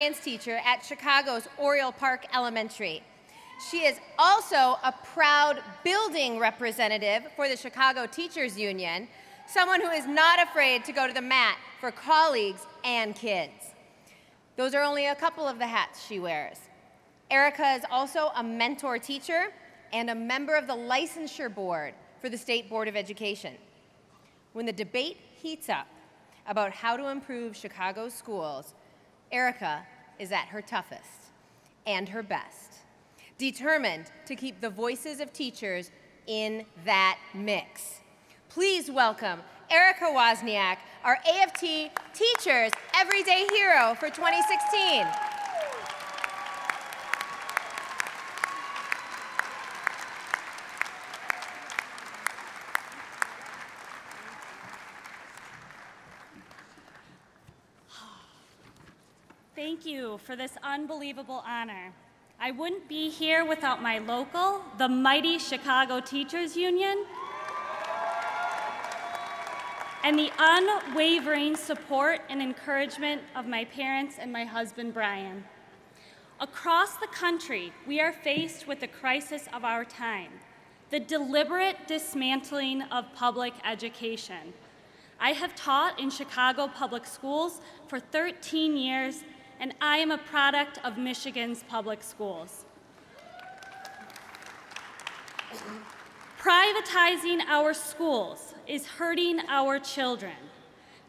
science teacher at Chicago's Oriole Park Elementary. She is also a proud building representative for the Chicago Teachers Union, someone who is not afraid to go to the mat for colleagues and kids. Those are only a couple of the hats she wears. Erika is also a mentor teacher and a member of the licensure board for the State Board of Education. When the debate heats up about how to improve Chicago's schools, Erika is at her toughest and her best, determined to keep the voices of teachers in that mix. Please welcome Erika Wozniak, our AFT Teachers Everyday Hero for 2016. Thank you for this unbelievable honor. I wouldn't be here without my local, the mighty Chicago Teachers Union, and the unwavering support and encouragement of my parents and my husband, Brian. Across the country, we are faced with the crisis of our time, the deliberate dismantling of public education. I have taught in Chicago public schools for 13 years, and I am a product of Michigan's public schools. Privatizing our schools is hurting our children.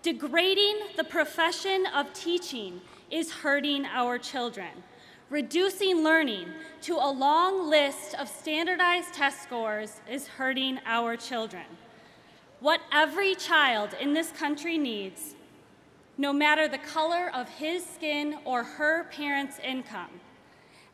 Degrading the profession of teaching is hurting our children. Reducing learning to a long list of standardized test scores is hurting our children. What every child in this country needs, no matter the color of his skin or her parents' income,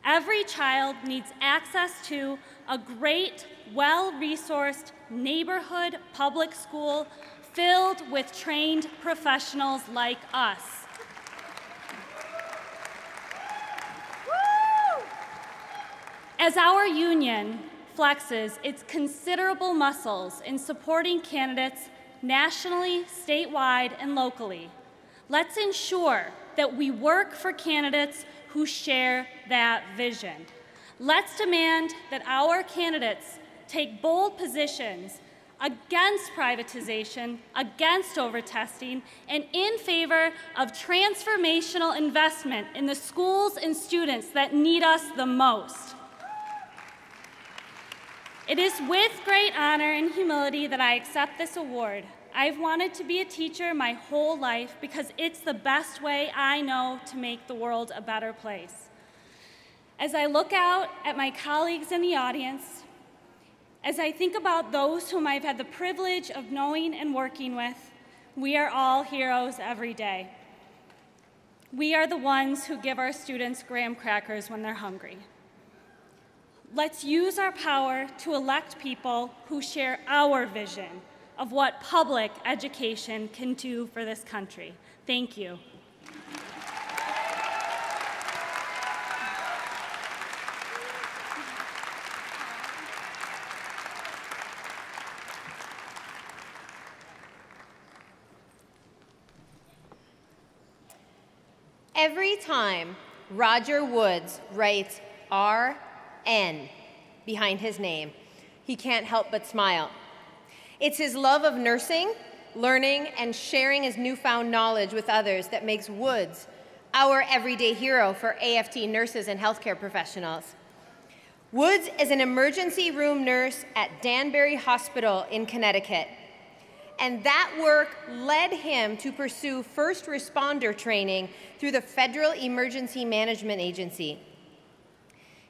every child needs access to a great, well-resourced neighborhood public school filled with trained professionals like us. As our union flexes its considerable muscles in supporting candidates nationally, statewide, and locally, let's ensure that we work for candidates who share that vision. Let's demand that our candidates take bold positions against privatization, against overtesting, and in favor of transformational investment in the schools and students that need us the most. It is with great honor and humility that I accept this award. I've wanted to be a teacher my whole life because it's the best way I know to make the world a better place. As I look out at my colleagues in the audience, as I think about those whom I've had the privilege of knowing and working with, we are all heroes every day. We are the ones who give our students graham crackers when they're hungry. Let's use our power to elect people who share our vision of what public education can do for this country. Thank you. Every time Roger Woods writes RN behind his name, he can't help but smile. It's his love of nursing, learning, and sharing his newfound knowledge with others that makes Woods our everyday hero for AFT nurses and healthcare professionals. Woods is an emergency room nurse at Danbury Hospital in Connecticut, and that work led him to pursue first responder training through the Federal Emergency Management Agency.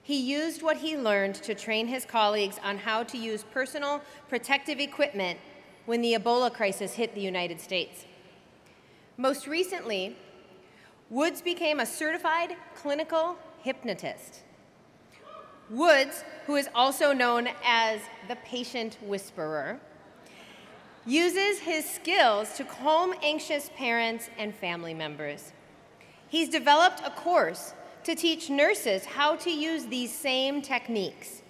He used what he learned to train his colleagues on how to use personal protective equipment when the Ebola crisis hit the United States. Most recently, Woods became a certified clinical hypnotist. Woods, who is also known as the patient whisperer, uses his skills to calm anxious parents and family members. He's developed a course to teach nurses how to use these same techniques.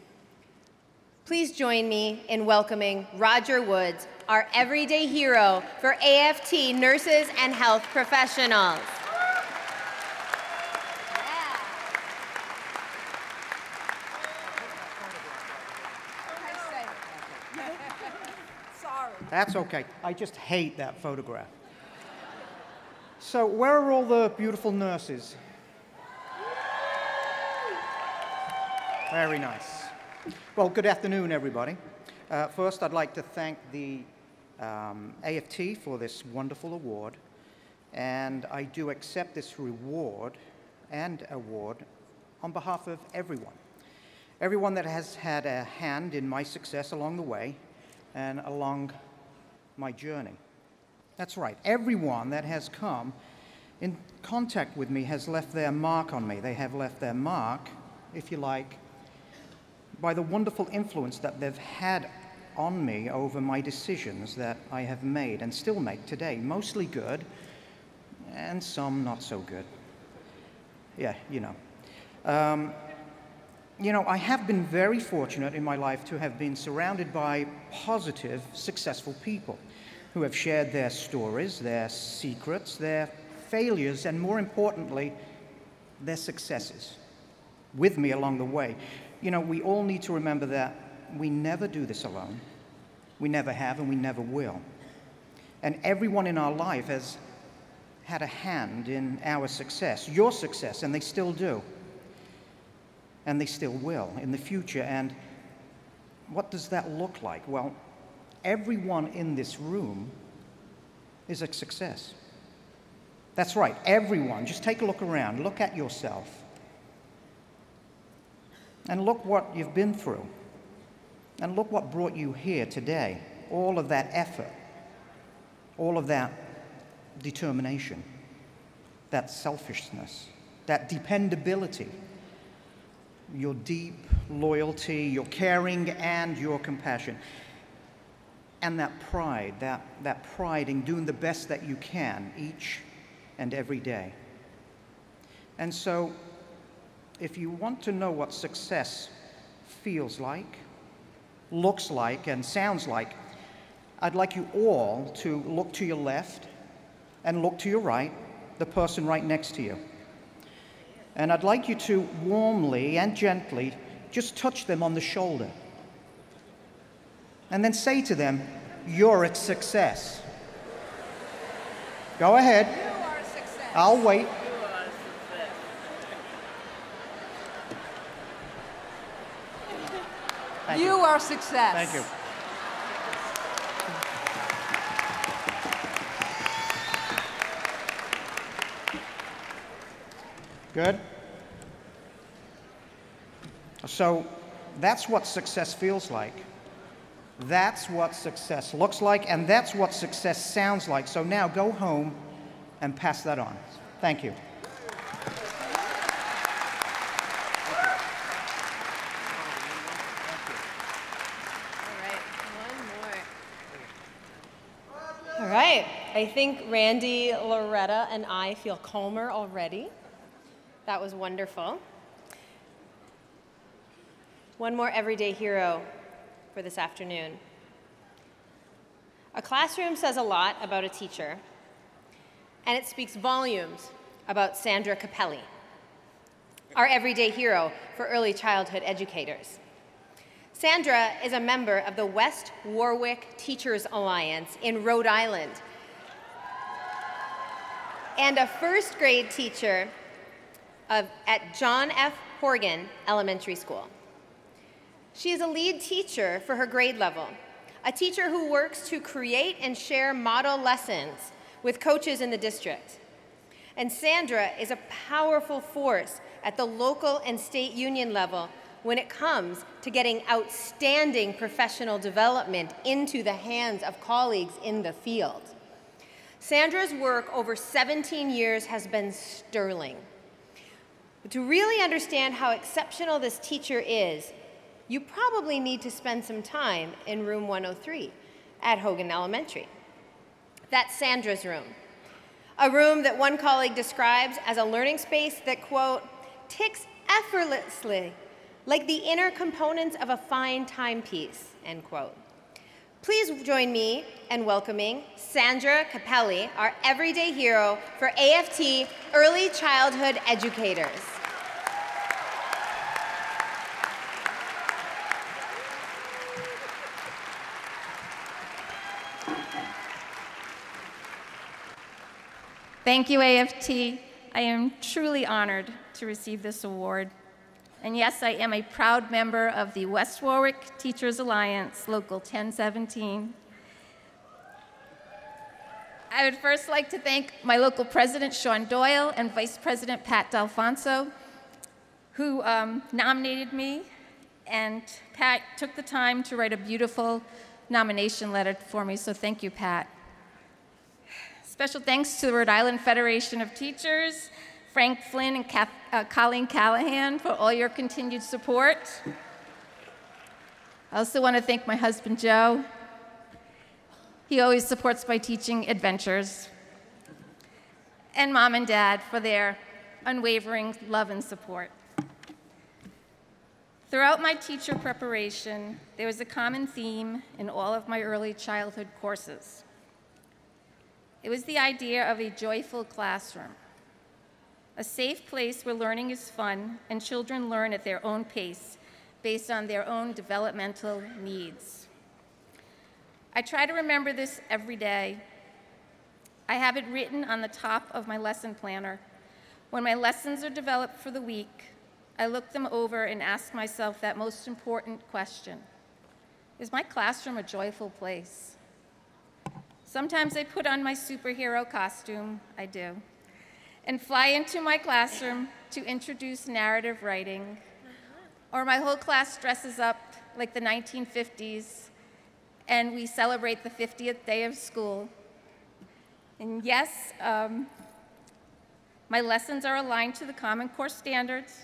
Please join me in welcoming Roger Woods, our everyday hero for AFT nurses and health professionals. That's okay. I just hate that photograph. So where are all the beautiful nurses? Very nice. Well, good afternoon, everybody. First, I'd like to thank the AFT for this wonderful award. And I do accept this reward and award on behalf of everyone. Everyone that has had a hand in my success along the way and along my journey. That's right. Everyone that has come in contact with me has left their mark on me. They have left their mark, if you like, by the wonderful influence that they've had on me over my decisions that I have made and still make today. Mostly good, and some not so good. Yeah, you know. I have been very fortunate in my life to have been surrounded by positive, successful people who have shared their stories, their secrets, their failures, and more importantly, their successes with me along the way. You know, we all need to remember that we never do this alone. We never have, and we never will. And everyone in our life has had a hand in our success, your success, and they still do. And they still will in the future. And what does that look like? Well, everyone in this room is a success. That's right, everyone. Just take a look around. Look at yourself. And look what you've been through. And look what brought you here today. All of that effort. All of that determination. That selfishness. That dependability. Your deep loyalty, your caring, and your compassion. And that pride, that pride in doing the best that you can each and every day. And so, if you want to know what success feels like, looks like, and sounds like, I'd like you all to look to your left and look to your right, the person right next to you. And I'd like you to warmly and gently just touch them on the shoulder. And then say to them, "You're a success." Go ahead. You are a success. I'll wait. Thank you. You are a success. Thank you. Good. So that's what success feels like. That's what success looks like, and that's what success sounds like. So now go home and pass that on. Thank you. All right, I think Randy, Loretta, and I feel calmer already. That was wonderful. One more everyday hero for this afternoon. A classroom says a lot about a teacher, and it speaks volumes about Sandra Cappelli, our everyday hero for early childhood educators. Sandra is a member of the West Warwick Teachers Alliance in Rhode Island and a first grade teacher at John F. Horgan Elementary School. She is a lead teacher for her grade level, a teacher who works to create and share model lessons with coaches in the district. And Sandra is a powerful force at the local and state union level when it comes to getting outstanding professional development into the hands of colleagues in the field. Sandra's work over 17 years has been sterling. But to really understand how exceptional this teacher is, you probably need to spend some time in room 103 at Hogan Elementary. That's Sandra's room, a room that one colleague describes as a learning space that, quote, ticks effortlessly like the inner components of a fine timepiece, end quote. Please join me in welcoming Sandra Cappelli, our everyday hero for AFT Early Childhood Educators. Thank you, AFT. I am truly honored to receive this award. And yes, I am a proud member of the West Warwick Teachers Alliance, Local 1017. I would first like to thank my local president, Sean Doyle, and Vice President Pat D'Alfonso, who nominated me, and Pat took the time to write a beautiful nomination letter for me, so thank you, Pat. Special thanks to the Rhode Island Federation of Teachers, Frank Flynn and Colleen Callahan for all your continued support. I also want to thank my husband, Joe. He always supports my teaching adventures. And Mom and Dad for their unwavering love and support. Throughout my teacher preparation, there was a common theme in all of my early childhood courses. It was the idea of a joyful classroom, a safe place where learning is fun and children learn at their own pace based on their own developmental needs. I try to remember this every day. I have it written on the top of my lesson planner. When my lessons are developed for the week, I look them over and ask myself that most important question: is my classroom a joyful place? Sometimes I put on my superhero costume, I do, and fly into my classroom to introduce narrative writing, or my whole class dresses up like the 1950s and we celebrate the 50th day of school. And yes, my lessons are aligned to the Common Core standards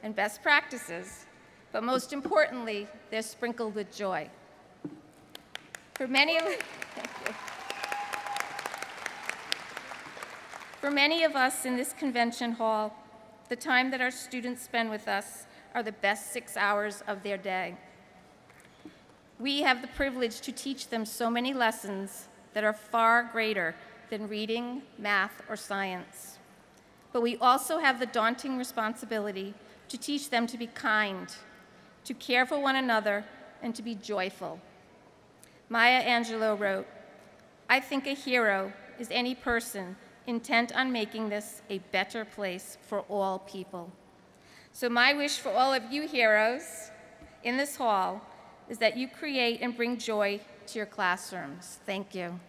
and best practices, but most importantly, they're sprinkled with joy. For many of us in this convention hall, the time that our students spend with us are the best 6 hours of their day. We have the privilege to teach them so many lessons that are far greater than reading, math, or science. But we also have the daunting responsibility to teach them to be kind, to care for one another, and to be joyful. Maya Angelou wrote, "I think a hero is any person intent on making this a better place for all people." So my wish for all of you heroes in this hall is that you create and bring joy to your classrooms. Thank you.